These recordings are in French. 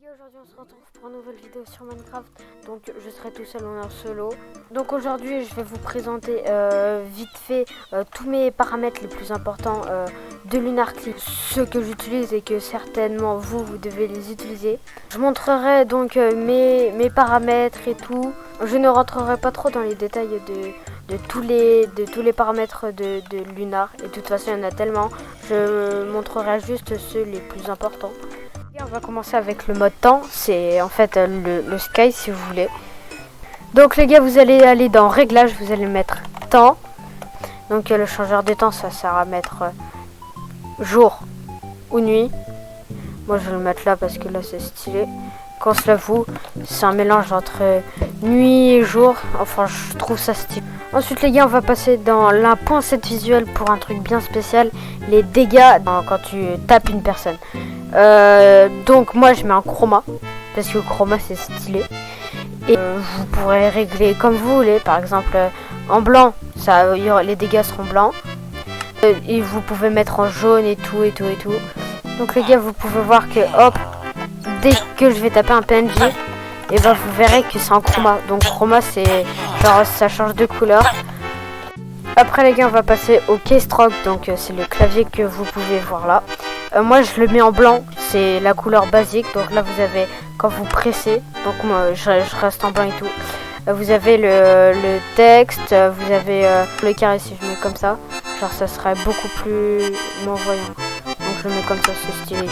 gars, aujourd'hui on se retrouve pour une nouvelle vidéo sur Minecraft. Donc je serai tout seul en solo. Donc aujourd'hui je vais vous présenter vite fait tous mes paramètres les plus importants de Lunarclips, ceux que j'utilise et que certainement vous devez les utiliser. Je montrerai donc mes paramètres et tout. Je ne rentrerai pas trop dans les détails de tous les paramètres de Lunar, et de toute façon il y en a tellement. Je montrerai juste ceux les plus importants. Et on va commencer avec le mode temps, c'est en fait le sky si vous voulez. Donc les gars, vous allez aller dans réglages, vous allez mettre temps. Donc le changeur de temps, ça sert à mettre jour ou nuit. Moi je vais le mettre là parce que là c'est stylé. Qu'on se l'avoue, c'est un mélange entre nuit et jour. Enfin, je trouve ça stylé. Ensuite les gars, on va passer dans la pincette visuelle pour un truc bien spécial. Les dégâts quand tu tapes une personne. Donc moi je mets un chroma. Parce que le chroma c'est stylé. Et vous pourrez régler comme vous voulez. Par exemple en blanc, les dégâts seront blancs. Et vous pouvez mettre en jaune et tout. Donc les gars, vous pouvez voir que hop, dès que je vais taper un PNJ, et ben vous verrez que c'est en chroma. Donc chroma c'est genre ça change de couleur. Après les gars, on va passer au keystroke. Donc c'est le clavier que vous pouvez voir là. Moi je le mets en blanc, c'est la couleur basique. Donc là vous avez quand vous pressez, donc moi je reste en blanc et tout. Vous avez le texte, vous avez le carré. Si je mets comme ça, genre ça serait beaucoup plus moins voyant. Donc je le mets comme ça, c'est stylé.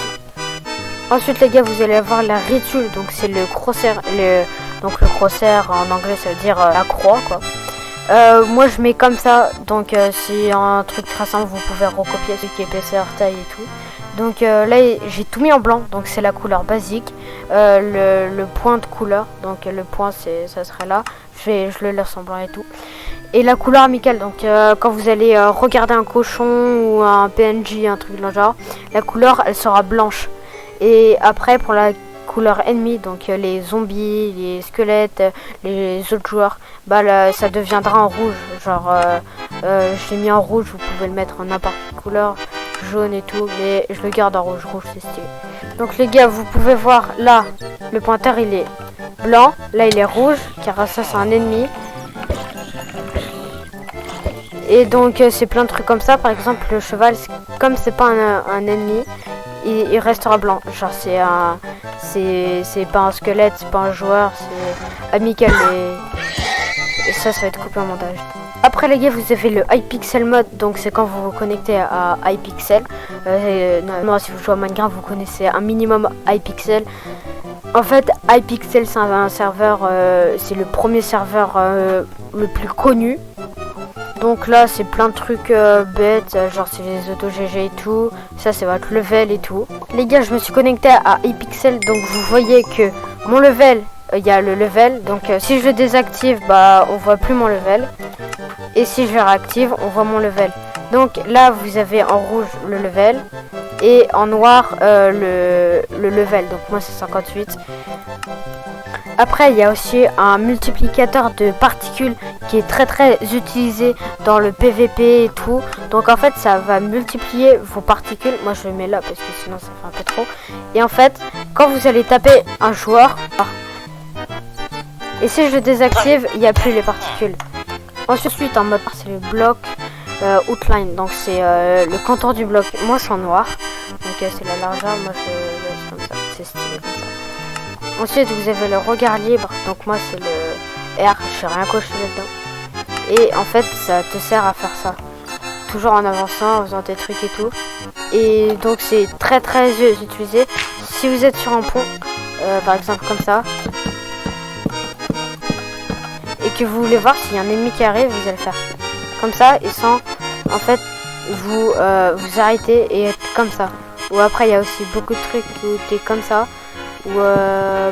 Ensuite les gars, vous allez avoir la rétule, donc c'est le crosshair. Donc le crosshair en anglais ça veut dire la croix quoi. Moi je mets comme ça, donc c'est un truc très simple, vous pouvez recopier ce qui est épaisseur, taille et tout. Donc là j'ai tout mis en blanc, donc c'est la couleur basique. Le point de couleur, donc le point ça serait là, je le laisse en blanc et tout. Et la couleur amicale, donc quand vous allez regarder un cochon ou un PNJ, un truc dans le genre, la couleur elle sera blanche. Et après pour la couleur ennemie, donc les zombies, les squelettes, les autres joueurs, bah là, ça deviendra en rouge. Genre je l'ai mis en rouge, vous pouvez le mettre en n'importe quelle couleur, jaune et tout, mais je le garde en rouge, c'est stylé. Donc les gars, vous pouvez voir là, le pointeur il est blanc, là il est rouge, car ça c'est un ennemi. Et donc c'est plein de trucs comme ça. Par exemple le cheval, comme c'est pas un ennemi, il restera blanc. Genre c'est pas un squelette, c'est pas un joueur, c'est amical et ça va être coupé en montage. Après les gars, vous avez le Hypixel mode, donc c'est quand vous vous connectez à Hypixel. Normalement si vous jouez à Minecraft, vous connaissez un minimum Hypixel. En fait Hypixel c'est un serveur, c'est le premier serveur le plus connu. Donc là c'est plein de trucs bêtes, genre c'est les auto GG et tout, ça c'est votre level et tout. Les gars, je me suis connecté à Hypixel, donc vous voyez que mon level, il y a le level, donc si je le désactive, bah on voit plus mon level. Et si je le réactive, on voit mon level. Donc là vous avez en rouge le level et en noir le level, donc moi c'est 58. Après il y a aussi un multiplicateur de particules qui est très utilisé dans le PVP et tout. Donc en fait ça va multiplier vos particules. Moi je le mets là parce que sinon ça fait un peu trop. Et en fait quand vous allez taper un joueur, et si je le désactive, il n'y a plus les particules. Ensuite en mode c'est le bloc outline, donc c'est le contour du bloc. Moi c'est en noir, donc c'est la largeur. Moi je laisse comme ça, c'est stylé comme ça. Ensuite vous avez le regard libre, donc moi c'est le R, je n'ai rien coché là-dedans. Et en fait ça te sert à faire ça, toujours en avançant, en faisant tes trucs et tout. Et donc c'est très utilisé si vous êtes sur un pont, par exemple comme ça, et que vous voulez voir s'il y a un ennemi qui arrive, vous allez faire comme ça et sans en fait vous arrêter et être comme ça. Ou après il y a aussi beaucoup de trucs où tu es comme ça, ou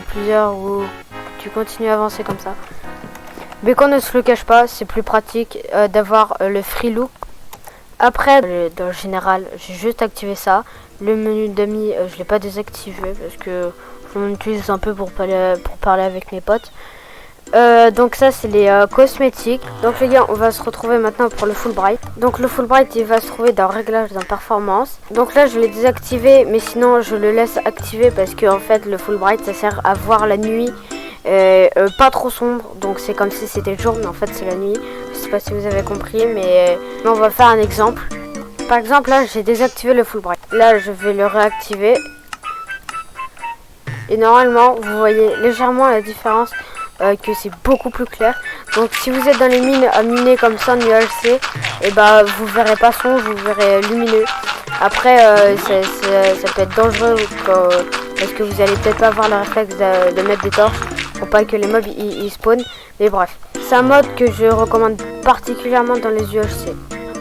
plusieurs où tu continues à avancer comme ça. Mais qu'on ne se le cache pas, c'est plus pratique d'avoir le free look. Après dans le général, j'ai juste activé ça. Le menu d'amis, je l'ai pas désactivé parce que je m'utilise un peu pour parler avec mes potes. Donc ça c'est les cosmétiques. Donc les gars, on va se retrouver maintenant pour le Fulbright. Donc le Fulbright il va se trouver dans réglage dans performance. Donc là je l'ai désactivé, mais sinon je le laisse activer parce que en fait le Fulbright ça sert à voir la nuit pas trop sombre. Donc c'est comme si c'était le jour, mais en fait c'est la nuit. Je sais pas si vous avez compris, mais on va faire un exemple. Par exemple là j'ai désactivé le Fulbright. Là je vais le réactiver. Et normalement vous voyez légèrement la différence. Que c'est beaucoup plus clair. Donc si vous êtes dans les mines à miner comme ça en UHC, et bah vous verrez pas sombre, vous verrez lumineux. Après ça peut être dangereux parce que vous allez peut-être pas avoir le réflexe de mettre des torches pour pas que les mobs ils spawnent. Mais bref, c'est un mode que je recommande particulièrement dans les UHC.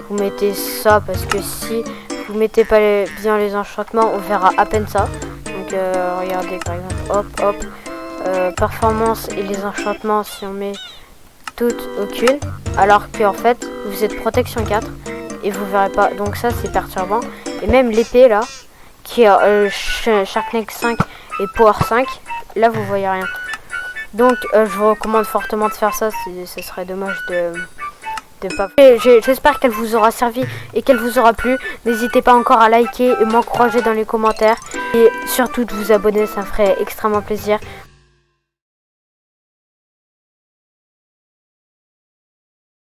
Vous mettez ça parce que si vous mettez pas bien les enchantements, on verra à peine ça. Donc regardez par exemple, hop hop. Performance et les enchantements, si on met toutes aucune, alors qu'en fait vous êtes protection 4 et vous verrez pas, donc ça c'est perturbant. Et même l'épée là qui est Sharkneck 5 et Power 5, là vous voyez rien. Donc je vous recommande fortement de faire ça, ce serait dommage de pas. J'espère qu'elle vous aura servi et qu'elle vous aura plu. N'hésitez pas encore à liker et m'encourager dans les commentaires et surtout de vous abonner, ça me ferait extrêmement plaisir.